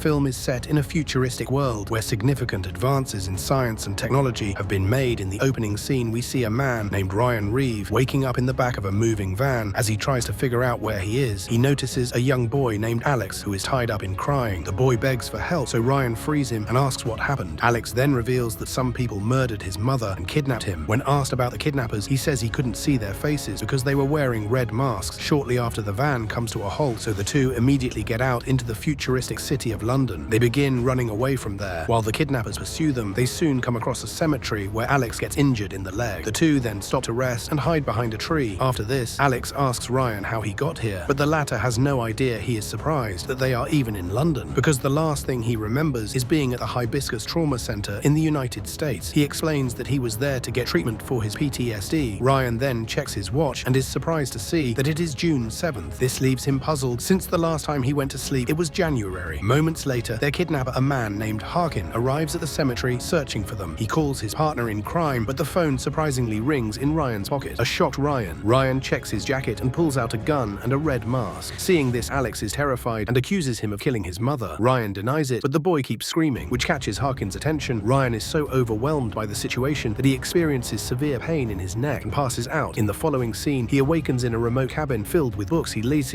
film is set in a futuristic world where significant advances in science and technology have been made. In the opening scene, we see a man named Ryan Reeve waking up in the back of a moving van. As he tries to figure out where he is, he notices a young boy named Alex who is tied up in crying. The boy begs for help, so Ryan frees him and asks what happened. Alex then reveals that some people murdered his mother and kidnapped him. When asked about the kidnappers, he says he couldn't see their faces because they were wearing red masks. Shortly after, the van comes to a halt, so the two immediately get out into the futuristic city of London. They begin running away from there. While the kidnappers pursue them, they soon come across a cemetery where Alex gets injured in the leg. The two then stop to rest and hide behind a tree. After this, Alex asks Ryan how he got here, but the latter has no idea. He is surprised that they are even in London, because the last thing he remembers is being at the Hibiscus Trauma Center in the United States. He explains that he was there to get treatment for his PTSD. Ryan then checks his watch and is surprised to see that it is June 7th. This leaves him puzzled, since the last time he went to sleep it was January. Moments later, their kidnapper, a man named Harkin, arrives at the cemetery searching for them. He calls his partner in crime, but the phone surprisingly rings in Ryan's pocket. A shocked Ryan checks his jacket and pulls out a gun and a red mask. Seeing this, Alex is terrified and accuses him of killing his mother. Ryan denies it, but the boy keeps screaming, which catches Harkin's attention. Ryan is so overwhelmed by the situation that he experiences severe pain in his neck and passes out. In the following scene, he awakens in a remote cabin filled with books. He looks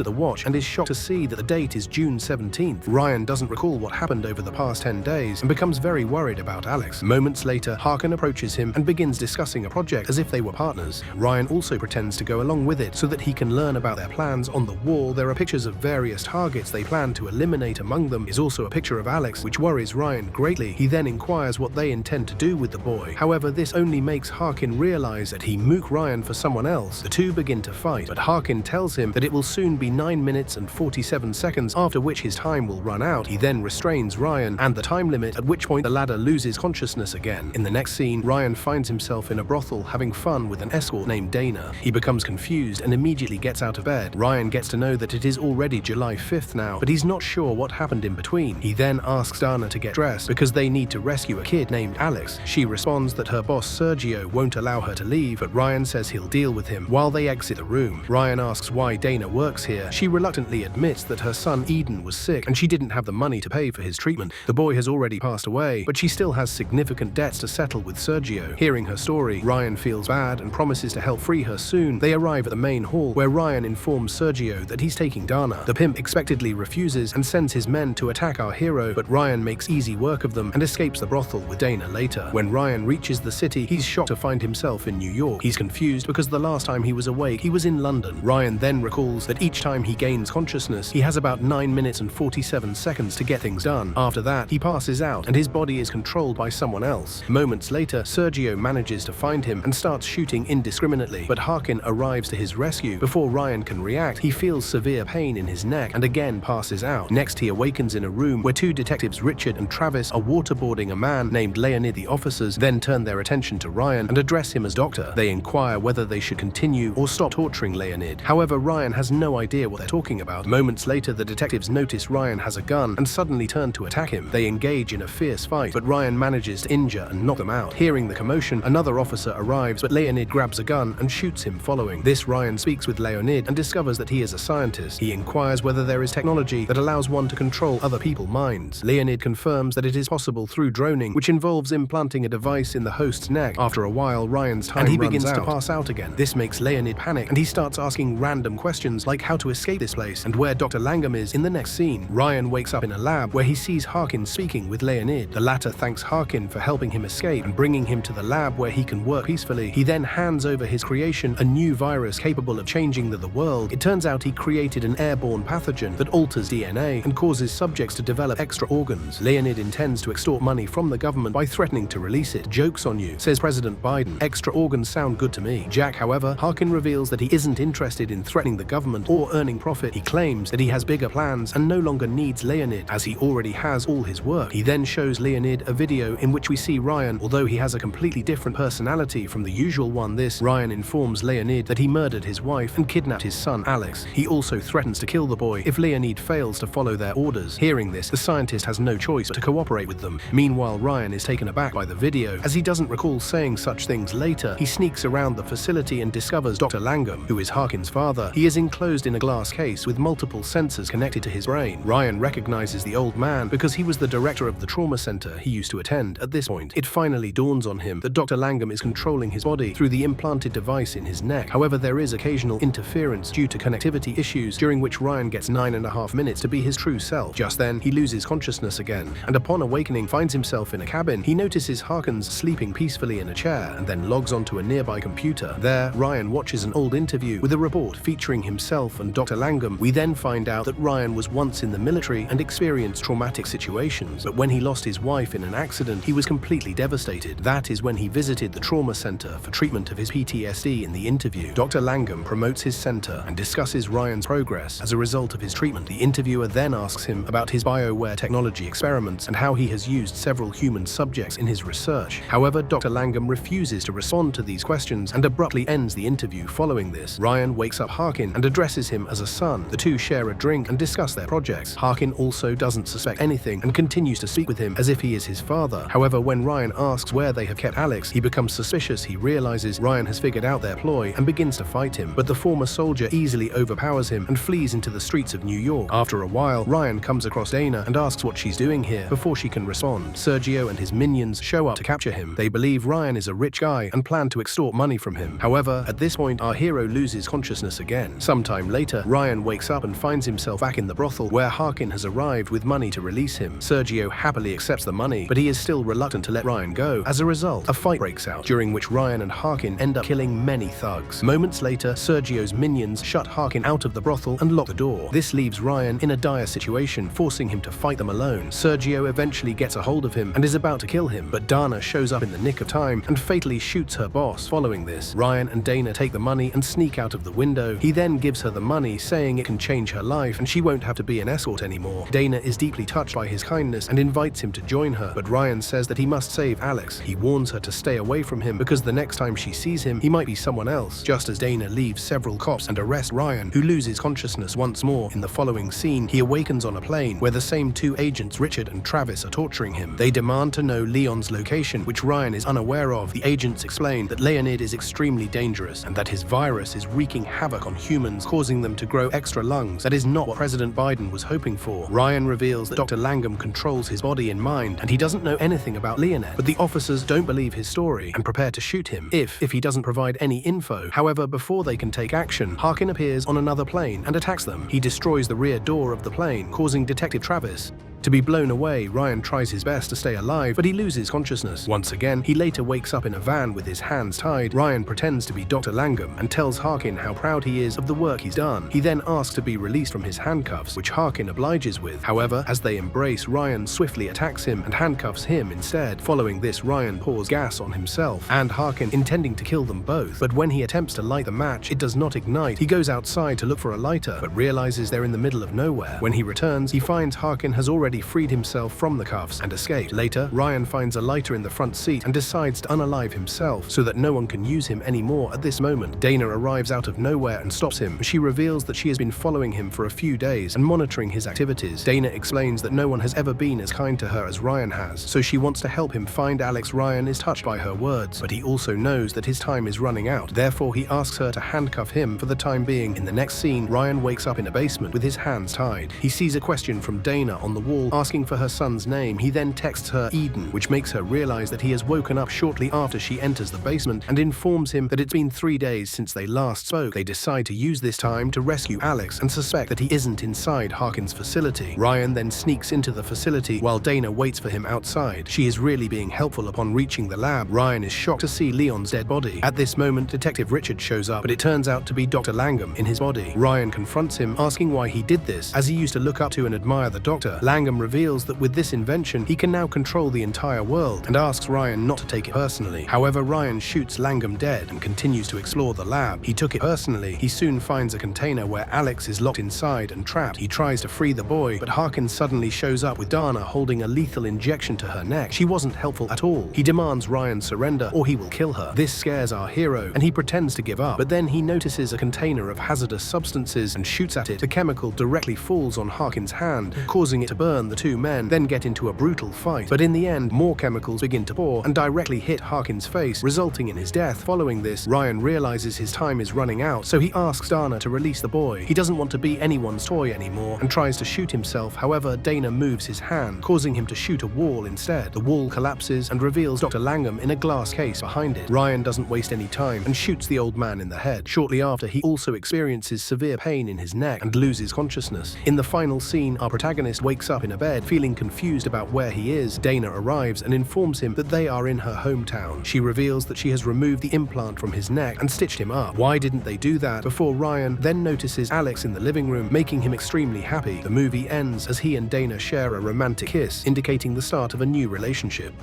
at the watch and is shocked to see that the date is June 17th. Ryan doesn't recall what happened over the past 10 days and becomes very worried about Alex. Moments later, Harkin approaches him and begins discussing a project as if they were partners. Ryan also pretends to go along with it so that he can learn about their plans. On the wall, there are pictures of various targets they plan to eliminate. Among them is also a picture of Alex, which worries Ryan greatly. He then inquires what they intend to do with the boy. However, this only makes Harkin realize that he mocked Ryan for someone else. The two begin to fight, but Harkin tells him that it will soon be 9 minutes and 47 seconds, after which his time will run out. He then restrains Ryan and the time limit, at which point the latter loses consciousness again. In the next scene, Ryan finds himself in a brothel having fun with an escort named Dana. He becomes confused and immediately gets out of bed. Ryan gets to know that it is already July 5th now, but he's not sure what happened in between. He then asks Dana to get dressed because they need to rescue a kid named Alex. She responds that her boss Sergio won't allow her to leave, but Ryan says he'll deal with him. While they exit the room, Ryan asks why Dana works here. She reluctantly admits that her son Eden was sick and she didn't have the money to pay for his treatment. The boy has already passed away, but she still has significant debts to settle with Sergio. Hearing her story, Ryan feels bad and promises to help free her soon. They arrive at the main hall, where Ryan informs Sergio that he's taking Dana. The pimp expectedly refuses and sends his men to attack our hero, but Ryan makes easy work of them and escapes the brothel with Dana later. When Ryan reaches the city, he's shocked to find himself in New York. He's confused because the last time he was awake, he was in London. Ryan then recalls that each time he gains consciousness, he has about 9 minutes and 47 seconds to get things done. After that, he passes out and his body is controlled by someone else. Moments later, Sergio manages to find him and starts shooting indiscriminately, but Harkin arrives to his rescue. Before Ryan can react, he feels severe pain in his neck and again passes out. Next, he awakens in a room where two detectives, Richard and Travis, are waterboarding a man named Leonid. The officers then turn their attention to Ryan and address him as doctor. They inquire whether they should continue or stop torturing Leonid. However, Ryan has no idea what they're talking about. Moments later, the detectives notice Ryan has a gun and suddenly turn to attack him. They engage in a fierce fight, but Ryan manages to injure and knock them out. Hearing the commotion, another officer arrives, but Leonid grabs a gun and shoots him. Following this, Ryan speaks with Leonid and discovers that he is a scientist. He inquires whether there is technology that allows one to control other people's minds. Leonid confirms that it is possible through droning, which involves implanting a device in the host's neck. After a while, Ryan's time runs out, and he begins to pass out again. This makes Leonid panic, and he starts asking random questions like how to escape this place and where Dr. Langham is. In the next scene, Ryan wakes up in a lab where he sees Harkin speaking with Leonid. The latter thanks Harkin for helping him escape and bringing him to the lab where he can work peacefully. He then hands over his creation, a new virus capable of changing the world. It turns out he created an airborne pathogen that alters DNA and causes subjects to develop extra organs. Leonid intends to extort money from the government by threatening to release it. "Joke's on you," says President Biden. "Extra organs sound good to me." Jack, however, Harkin reveals that he isn't interested in threatening the government or earning profit. He claims that he has bigger plans and no longer needs Leonid, as he already has all his work. He then shows Leonid a video in which we see Ryan, although he has a completely different personality from the usual one. Ryan informs Leonid that he murdered his wife and kidnapped his son Alex. He also threatens to kill the boy if Leonid fails to follow their orders. Hearing this, the scientist has no choice but to cooperate with them. Meanwhile, Ryan is taken aback by the video, as he doesn't recall saying such things later. He sneaks around the facility and discovers Dr. Langham, who is Harkin's father. He is enclosed in a glass case with multiple sensors connected to his brain. Ryan recognizes the old man because he was the director of the trauma center he used to attend at this point. It finally dawns on him that Dr. Langham is controlling his body through the implanted device in his neck. However, there is occasional interference due to connectivity issues, during which Ryan gets 9.5 minutes to be his true self. Just then, he loses consciousness again, and upon awakening finds himself in a cabin. He notices Harkins sleeping peacefully in a chair and then logs onto a nearby computer. There, Ryan watches an old interview with a report featuring himself and Dr. Langham. We then find out that Ryan was once in the military and experienced traumatic situations, but when he lost his wife in an accident, he was completely devastated. That is when he visited the trauma center for treatment of his PTSD. In the interview, Dr. Langham promotes his center and discusses Ryan's progress as a result of his treatment. The interviewer then asks him about his BioWare technology experiments and how he has used several human subjects in his research. However, Dr. Langham refuses to respond to these questions and abruptly ends the interview. Following this, Ryan wakes up Harkin and addresses him as a son. The two share a drink and discuss their projects. Harkin also doesn't suspect anything and continues to speak with him as if he is his father. However, when Ryan asks where they have kept Alex, he becomes suspicious. He realizes Ryan has figured out their ploy and begins to fight him, but the former soldier easily overpowers him and flees into the streets of New York. After a while, Ryan comes across Dana and asks what she's doing here. Before she can respond, Sergio and his minions show up to capture him. They believe Ryan is a rich guy and plan to extort money from him. However, at this point, our hero loses consciousness again. Sometime later, Ryan wakes up and finds himself back in the brothel where Harkin has arrived with money to release him. Sergio happily accepts the money, but he is still reluctant to let Ryan go. As a result, a fight breaks out, during which Ryan and Harkin end up killing many thugs. Moments later, Sergio's minions shut Harkin out of the brothel and lock the door. This leaves Ryan in a dire situation, forcing him to fight them alone. Sergio eventually gets a hold of him and is about to kill him, but Dana shows up in the nick of time and fatally shoots her boss. Following this, Ryan and Dana take the money and sneak out of the window. He then gives her the money, saying it can change her life and she won't have to be an escort anymore. Dana is deeply touched by his kindness and invites him to join her, but Ryan says that he must save Alex. He warns her to stay away from him because the next time she sees him, he might be someone else. Just as Dana leaves, several cops and arrest Ryan, who loses consciousness once more. In the following scene, he awakens on a plane where the same two agents, Richard and Travis, are torturing him. They demand to know Leon's location, which Ryan is unaware of. The agents explain that Leonid is extremely dangerous and that his virus is wreaking havoc on humans, causing them to grow extra lungs. That is not what President Biden was hoping for. Ryan reveals that Dr. Langham controls his body and mind, and he doesn't know anything about Leonid, but the officers don't believe his story and prepare to shoot him if he doesn't provide any info. However, before they can take action, Harkin appears on another plane and attacks them. He destroys the rear door of the plane, causing Detective Travis to be blown away. Ryan tries his best to stay alive, but he loses consciousness. Once again, he later wakes up in a van with his hands tied. Ryan pretends to be Dr. Langham and tells Harkin how proud he is of the work he's done. He then asks to be released from his handcuffs, which Harkin obliges with. However, as they embrace, Ryan swiftly attacks him and handcuffs him instead. Following this, Ryan pours gas on himself and Harkin, intending to kill them both. But when he attempts to light the match, it does not ignite. He goes outside to look for a lighter, but realizes they're in the middle of nowhere. When he returns, he finds Harkin has already freed himself from the cuffs and escaped. Later, Ryan finds a lighter in the front seat and decides to unalive himself so that no one can use him anymore. At this moment, Dana arrives out of nowhere and stops him. She reveals that she has been following him for a few days and monitoring his activities. Dana explains that no one has ever been as kind to her as Ryan has, so she wants to help him find Alex. Ryan is touched by her words, but he also knows that his time is running out. Therefore, he asks her to handcuff him for the time being. In the next scene, Ryan wakes up in a basement with his hands tied. He sees a question from Dana on the wall asking for her son's name. He then texts her Eden, which makes her realize that he has woken up shortly after she enters the basement and informs him that it's been 3 days since they last spoke. They decide to use this time to rescue Alex and suspect that he isn't inside Harkin's facility. Ryan then sneaks into the facility while Dana waits for him outside. She is really being helpful. Upon reaching the lab, Ryan is shocked to see Leon's dead body. At this moment, Detective Richard shows up, but it turns out to be Dr. Langham in his body. Ryan confronts him, asking why he did this, as he used to look up to and admire the doctor. Langham reveals that with this invention, he can now control the entire world and asks Ryan not to take it personally. However, Ryan shoots Langham dead and continues to explore the lab. He took it personally. He soon finds a container where Alex is locked inside and trapped. He tries to free the boy, but Harkin suddenly shows up with Dana holding a lethal injection to her neck. She wasn't helpful at all. He demands Ryan surrender or he will kill her. This scares our hero and he pretends to give up, but then he notices a container of hazardous substances and shoots at it. The chemical directly falls on Harkin's hand, causing it to burn. turn, the two men then get into a brutal fight, but in the end, more chemicals begin to pour and directly hit Harkin's face, resulting in his death. Following this, Ryan realizes his time is running out, so he asks Dana to release the boy. He doesn't want to be anyone's toy anymore and tries to shoot himself. However, Dana moves his hand, causing him to shoot a wall instead. The wall collapses and reveals Dr. Langham in a glass case behind it. Ryan doesn't waste any time and shoots the old man in the head. Shortly after, he also experiences severe pain in his neck and loses consciousness. In the final scene, our protagonist wakes up in a bed, feeling confused about where he is. Dana arrives and informs him that they are in her hometown. She reveals that she has removed the implant from his neck and stitched him up. Why didn't they do that before? Ryan then notices Alex in the living room, making him extremely happy. The movie ends as he and Dana share a romantic kiss, indicating the start of a new relationship.